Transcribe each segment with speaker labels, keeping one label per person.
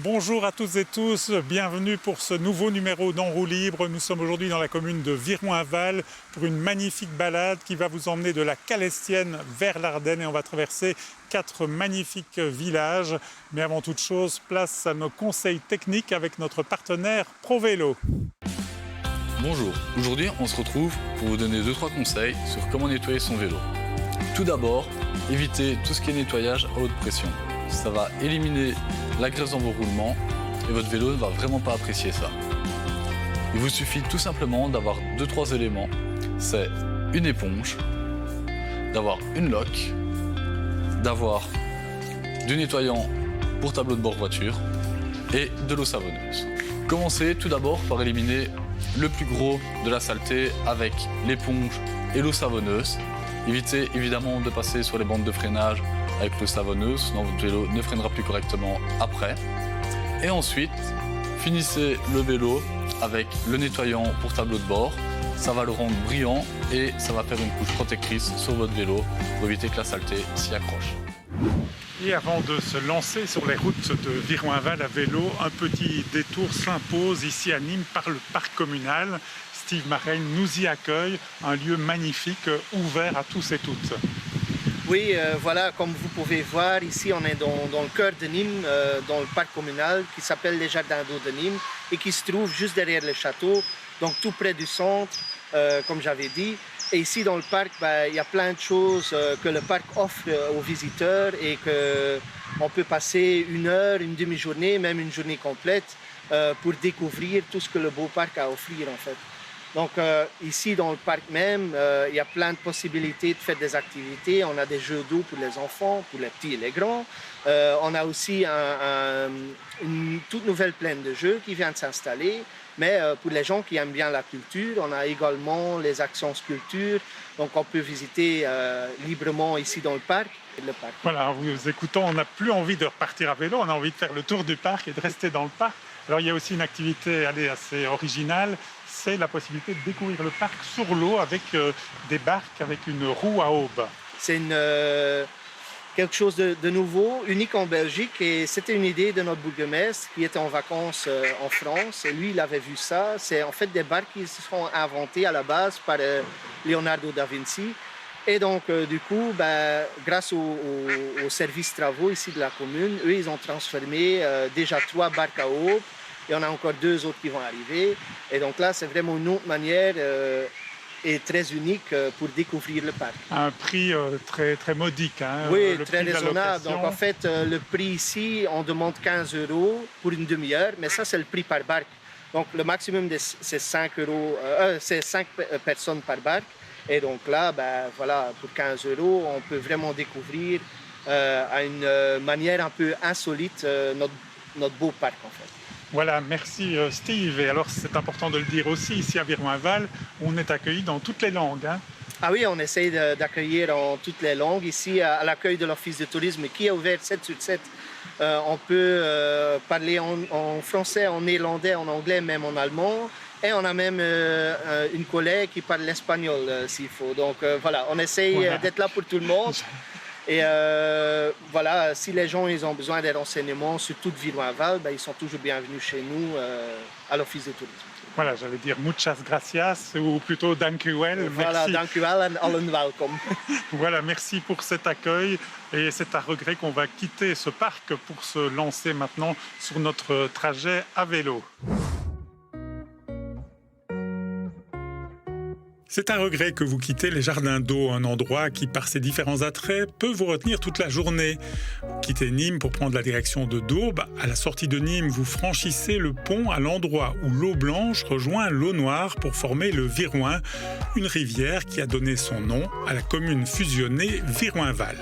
Speaker 1: Bonjour à toutes et tous, bienvenue pour ce nouveau numéro d'En roue libre. Nous sommes aujourd'hui dans la commune de Viroinval pour une magnifique balade qui va vous emmener de la Calestienne vers l'Ardenne et on va traverser 4 magnifiques villages. Mais avant toute chose, place à nos conseils techniques avec notre partenaire ProVélo.
Speaker 2: Bonjour, aujourd'hui on se retrouve pour vous donner 2-3 conseils sur comment nettoyer son vélo. Tout d'abord, évitez tout ce qui est nettoyage à haute pression. Ça va éliminer la graisse dans vos roulements et votre vélo ne va vraiment pas apprécier ça. Il vous suffit tout simplement d'avoir 2-3 éléments. C'est une éponge, d'avoir une loque, d'avoir du nettoyant pour tableau de bord voiture et de l'eau savonneuse. Commencez tout d'abord par éliminer le plus gros de la saleté avec l'éponge et l'eau savonneuse. Évitez évidemment de passer sur les bandes de freinage avec l'eau savonneuse, sinon votre vélo ne freinera plus correctement après. Et ensuite, finissez le vélo avec le nettoyant pour tableau de bord. Ça va le rendre brillant et ça va faire une couche protectrice sur votre vélo pour éviter que la saleté s'y accroche.
Speaker 1: Et avant de se lancer sur les routes de Viroinval à vélo, un petit détour s'impose ici à Nîmes par le parc communal. Steve Marraine nous y accueille, un lieu magnifique ouvert à tous et toutes.
Speaker 3: Oui, voilà, comme vous pouvez voir, ici on est dans le cœur de Nîmes, dans le parc communal qui s'appelle les Jardins d'eau de Nîmes et qui se trouve juste derrière le château, donc tout près du centre, comme j'avais dit. Et ici dans le parc, il y a plein de choses que le parc offre aux visiteurs et qu'on peut passer une heure, une demi-journée, même une journée complète pour découvrir tout ce que le beau parc a à offrir en fait. Donc ici dans le parc même, il y a plein de possibilités de faire des activités. On a des jeux d'eau pour les enfants, pour les petits et les grands. On a aussi une toute nouvelle plaine de jeux qui vient de s'installer. Mais pour les gens qui aiment bien la culture, on a également les actions sculptures. Donc on peut visiter librement ici dans le parc.
Speaker 1: Voilà, en vous écoutant, on n'a plus envie de repartir à vélo, on a envie de faire le tour du parc et de rester dans le parc. Alors il y a aussi une activité assez originale, c'est la possibilité de découvrir le parc sur l'eau avec des barques avec une roue à aube.
Speaker 3: C'est quelque chose de nouveau, unique en Belgique et c'était une idée de notre bourgmestre qui était en vacances en France et lui il avait vu ça. C'est en fait des barques qui se sont inventées à la base par Leonardo da Vinci. Et donc, du coup, grâce au service travaux ici de la commune, eux, ils ont transformé déjà 3 barques à aube. Et on a encore 2 autres qui vont arriver. Et donc là, c'est vraiment une autre manière et très unique pour découvrir le parc.
Speaker 1: Un prix très modique. Hein,
Speaker 3: oui, très raisonnable. Donc en fait, le prix ici, on demande 15 € pour une demi-heure. Mais ça, c'est le prix par barque. Donc le maximum, c'est 5 personnes par barque. Et donc là, voilà, pour 15 € on peut vraiment découvrir à une manière un peu insolite notre beau parc en fait.
Speaker 1: Voilà, merci Steve. Et alors c'est important de le dire aussi, ici à Viroinval, on est accueilli dans toutes les langues. Hein.
Speaker 3: Ah oui, on essaye d'accueillir en toutes les langues. Ici, à l'accueil de l'Office de tourisme qui est ouvert 7/7, on peut parler en français, en néerlandais, en anglais, même en allemand. Et on a même une collègue qui parle l'espagnol s'il faut. Donc voilà, on essaye d'être là pour tout le monde. Et voilà, si les gens ils ont besoin des renseignements sur toute Viroinval, ils sont toujours bienvenus chez nous à l'Office de tourisme.
Speaker 1: Voilà, j'allais dire muchas gracias ou plutôt dank u wel.
Speaker 3: Voilà, dank u wel en allen welkom.
Speaker 1: Voilà, merci pour cet accueil et c'est à regret qu'on va quitter ce parc pour se lancer maintenant sur notre trajet à vélo. C'est un regret que vous quittez les Jardins d'eau, un endroit qui, par ses différents attraits, peut vous retenir toute la journée. Vous quittez Nîmes pour prendre la direction de Daube. À la sortie de Nîmes, vous franchissez le pont à l'endroit où l'eau blanche rejoint l'eau noire pour former le Viroin, une rivière qui a donné son nom à la commune fusionnée Viroinval.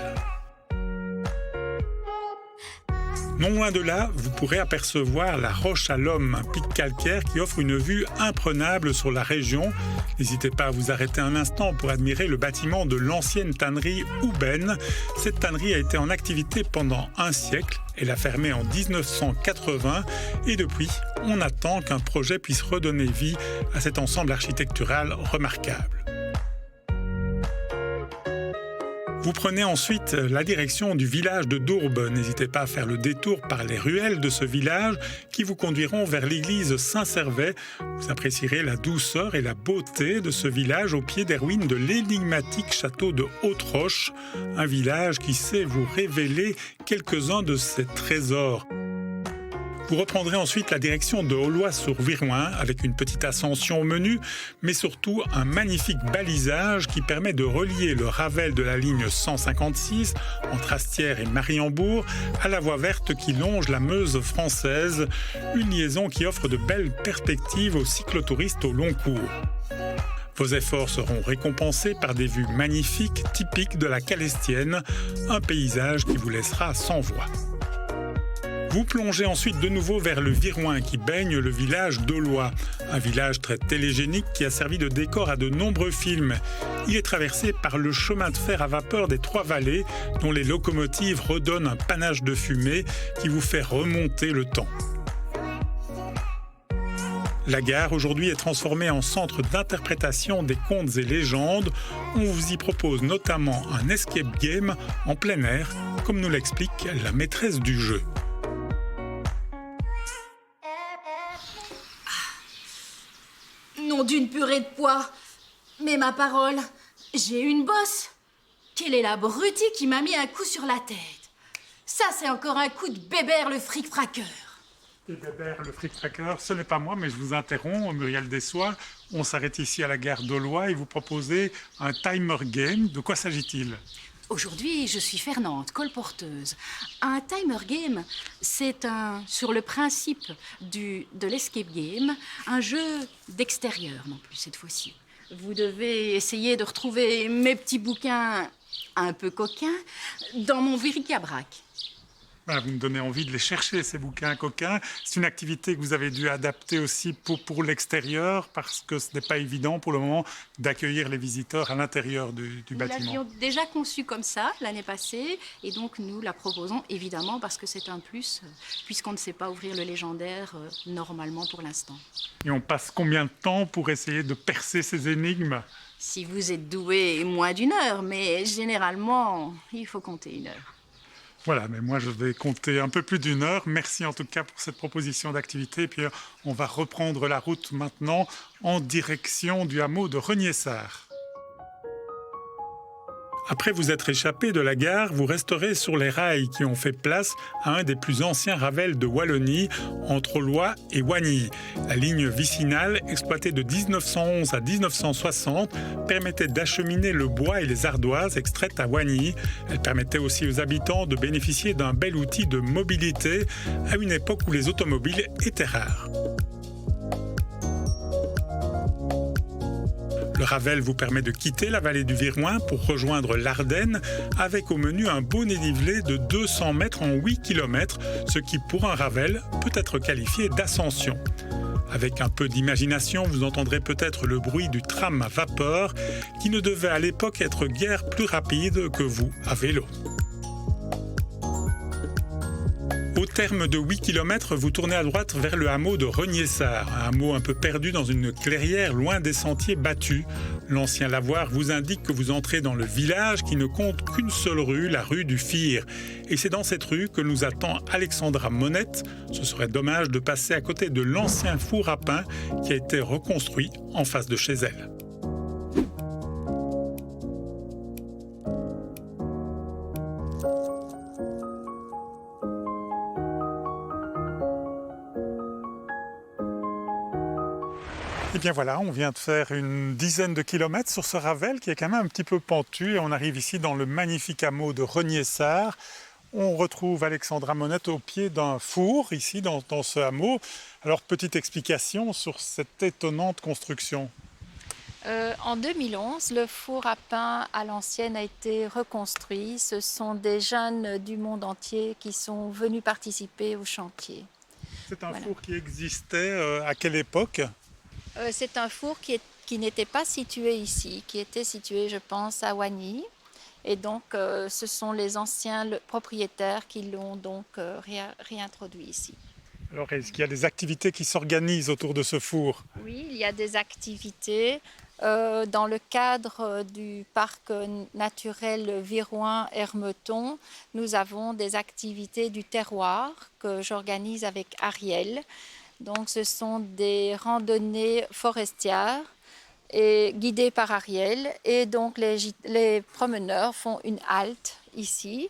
Speaker 1: Non loin de là, vous pourrez apercevoir la Roche à l'Homme, un pic calcaire qui offre une vue imprenable sur la région. N'hésitez pas à vous arrêter un instant pour admirer le bâtiment de l'ancienne tannerie Houben. Cette tannerie a été en activité pendant un siècle. Elle a fermé en 1980 et depuis, on attend qu'un projet puisse redonner vie à cet ensemble architectural remarquable. Vous prenez ensuite la direction du village de Dourbe. N'hésitez pas à faire le détour par les ruelles de ce village qui vous conduiront vers l'église Saint-Servais. Vous apprécierez la douceur et la beauté de ce village au pied des ruines de l'énigmatique château de Haute-Roche, un village qui sait vous révéler quelques-uns de ses trésors. Vous reprendrez ensuite la direction de Aulnois-sur-Viroin avec une petite ascension au menu, mais surtout un magnifique balisage qui permet de relier le Ravel de la ligne 156 entre Astières et Mariembourg à la voie verte qui longe la Meuse française, une liaison qui offre de belles perspectives aux cyclotouristes au long cours. Vos efforts seront récompensés par des vues magnifiques typiques de la Calestienne, un paysage qui vous laissera sans voix. Vous plongez ensuite de nouveau vers le Viroin qui baigne le village d'Aulnois, un village très télégénique qui a servi de décor à de nombreux films. Il est traversé par le chemin de fer à vapeur des Trois-Vallées dont les locomotives redonnent un panache de fumée qui vous fait remonter le temps. La gare aujourd'hui est transformée en centre d'interprétation des contes et légendes. On vous y propose notamment un escape game en plein air, comme nous l'explique la maîtresse du jeu.
Speaker 4: Nom d'une purée de pois. Mais ma parole, j'ai une bosse. Quelle est l'abruti qui m'a mis un coup sur la tête? Ça, c'est encore un coup de Bébert le fric-fraqueur.
Speaker 1: Et Bébert le fric-fraqueur, ce n'est pas moi, mais je vous interromps, Muriel Dessois. On s'arrête ici à la gare d'Aulnois et vous proposez un timer game. De quoi s'agit-il ?
Speaker 4: Aujourd'hui, je suis Fernande, colporteuse. Un timer game, c'est sur le principe de l'escape game, un jeu d'extérieur non plus cette fois-ci. Vous devez essayer de retrouver mes petits bouquins un peu coquins dans mon bric-à-brac.
Speaker 1: Voilà, vous me donnez envie de les chercher, ces bouquins coquins. C'est une activité que vous avez dû adapter aussi pour l'extérieur, parce que ce n'est pas évident pour le moment d'accueillir les visiteurs à l'intérieur du bâtiment.
Speaker 4: Nous l'avions déjà conçue comme ça l'année passée, et donc nous la proposons évidemment parce que c'est un plus, puisqu'on ne sait pas ouvrir le légendaire normalement pour l'instant.
Speaker 1: Et on passe combien de temps pour essayer de percer ces énigmes ?
Speaker 4: Si vous êtes doué, moins d'une heure, mais généralement, il faut compter une heure.
Speaker 1: Voilà, mais moi je vais compter un peu plus d'une heure. Merci en tout cas pour cette proposition d'activité. Et puis on va reprendre la route maintenant en direction du hameau de Reniessart. Après vous être échappé de la gare, vous resterez sur les rails qui ont fait place à un des plus anciens ravels de Wallonie, entre Aulnois et Wagny. La ligne vicinale, exploitée de 1911 à 1960, permettait d'acheminer le bois et les ardoises extraites à Wagny. Elle permettait aussi aux habitants de bénéficier d'un bel outil de mobilité à une époque où les automobiles étaient rares. Le Ravel vous permet de quitter la vallée du Viroin pour rejoindre l'Ardenne avec au menu un beau dénivelé de 200 mètres en 8 km, ce qui pour un Ravel peut être qualifié d'ascension. Avec un peu d'imagination, vous entendrez peut-être le bruit du tram à vapeur qui ne devait à l'époque être guère plus rapide que vous à vélo. Au terme de 8 km, vous tournez à droite vers le hameau de Reniessart, un hameau un peu perdu dans une clairière loin des sentiers battus. L'ancien lavoir vous indique que vous entrez dans le village qui ne compte qu'une seule rue, la rue du Fir. Et c'est dans cette rue que nous attend Alexandra Monette. Ce serait dommage de passer à côté de l'ancien four à pain qui a été reconstruit en face de chez elle. Et bien voilà, on vient de faire une dizaine de kilomètres sur ce Ravel qui est quand même un petit peu pentu et on arrive ici dans le magnifique hameau de Reniessart. On retrouve Alexandra Monette au pied d'un four ici dans ce hameau. Alors petite explication sur cette étonnante construction.
Speaker 5: En 2011, le four à pain à l'ancienne a été reconstruit. Ce sont des jeunes du monde entier qui sont venus participer au chantier.
Speaker 1: C'est un four qui existait à quelle époque ?
Speaker 5: C'est un four qui n'était pas situé ici, qui était situé, je pense, à Wagny. Et donc, ce sont les anciens propriétaires qui l'ont donc réintroduit ici.
Speaker 1: Alors, est-ce qu'il y a des activités qui s'organisent autour de ce four ?
Speaker 5: Oui, il y a des activités. Dans le cadre du parc naturel Viroin-Hermeton, nous avons des activités du terroir que j'organise avec Ariel. Donc, ce sont des randonnées forestières et guidées par Ariel. Et donc, les promeneurs font une halte ici.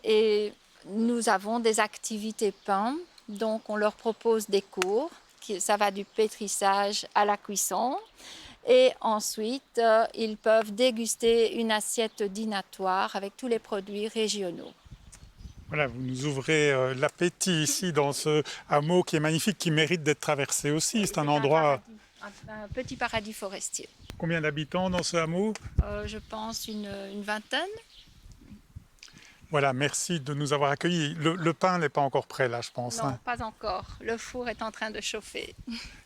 Speaker 5: Et nous avons des activités pain. Donc, on leur propose des cours. Ça va du pétrissage à la cuisson. Et ensuite, ils peuvent déguster une assiette dînatoire avec tous les produits régionaux.
Speaker 1: Voilà, vous nous ouvrez l'appétit ici dans ce hameau qui est magnifique, qui mérite d'être traversé aussi. C'est un endroit...
Speaker 5: Un petit paradis forestier.
Speaker 1: Combien d'habitants dans ce hameau?
Speaker 5: Je pense une vingtaine.
Speaker 1: Voilà, merci de nous avoir accueillis. Le pain n'est pas encore prêt là, je pense.
Speaker 5: Non, pas encore. Le four est en train de chauffer.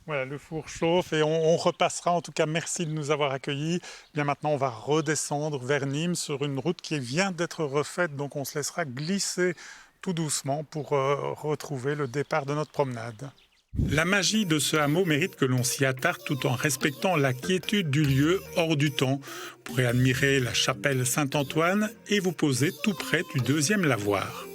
Speaker 1: Voilà, le four chauffe et on repassera. En tout cas, merci de nous avoir accueillis. Bien maintenant, on va redescendre vers Nîmes sur une route qui vient d'être refaite. Donc, on se laissera glisser tout doucement pour retrouver le départ de notre promenade. La magie de ce hameau mérite que l'on s'y attarde tout en respectant la quiétude du lieu hors du temps. Vous pourrez admirer la chapelle Saint-Antoine et vous poser tout près du deuxième lavoir.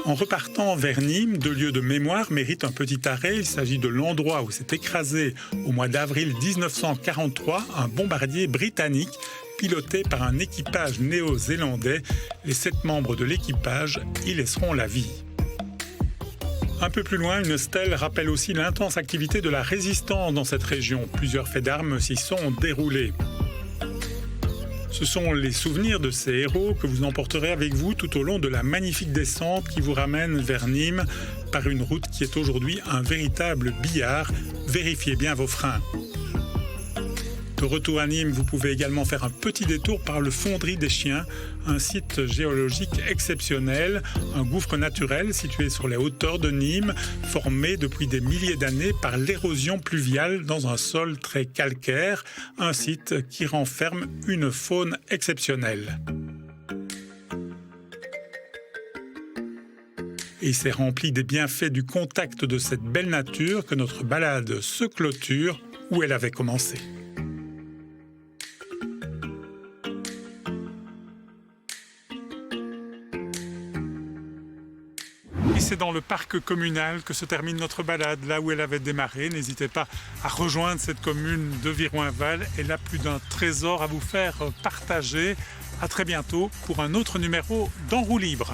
Speaker 1: En repartant vers Nîmes, deux lieux de mémoire méritent un petit arrêt. Il s'agit de l'endroit où s'est écrasé au mois d'avril 1943 un bombardier britannique piloté par un équipage néo-zélandais. Les 7 membres de l'équipage y laisseront la vie. Un peu plus loin, une stèle rappelle aussi l'intense activité de la résistance dans cette région. Plusieurs faits d'armes s'y sont déroulés. Ce sont les souvenirs de ces héros que vous emporterez avec vous tout au long de la magnifique descente qui vous ramène vers Nîmes par une route qui est aujourd'hui un véritable billard. Vérifiez bien vos freins. De retour à Nîmes, vous pouvez également faire un petit détour par le Fonderie des Chiens, un site géologique exceptionnel, un gouffre naturel situé sur les hauteurs de Nîmes, formé depuis des milliers d'années par l'érosion pluviale dans un sol très calcaire, un site qui renferme une faune exceptionnelle. Et c'est rempli des bienfaits du contact de cette belle nature que notre balade se clôture où elle avait commencé. Et c'est dans le parc communal que se termine notre balade, là où elle avait démarré. N'hésitez pas à rejoindre cette commune de Viroinval. Elle a plus d'un trésor à vous faire partager. À très bientôt pour un autre numéro d'En roue libre.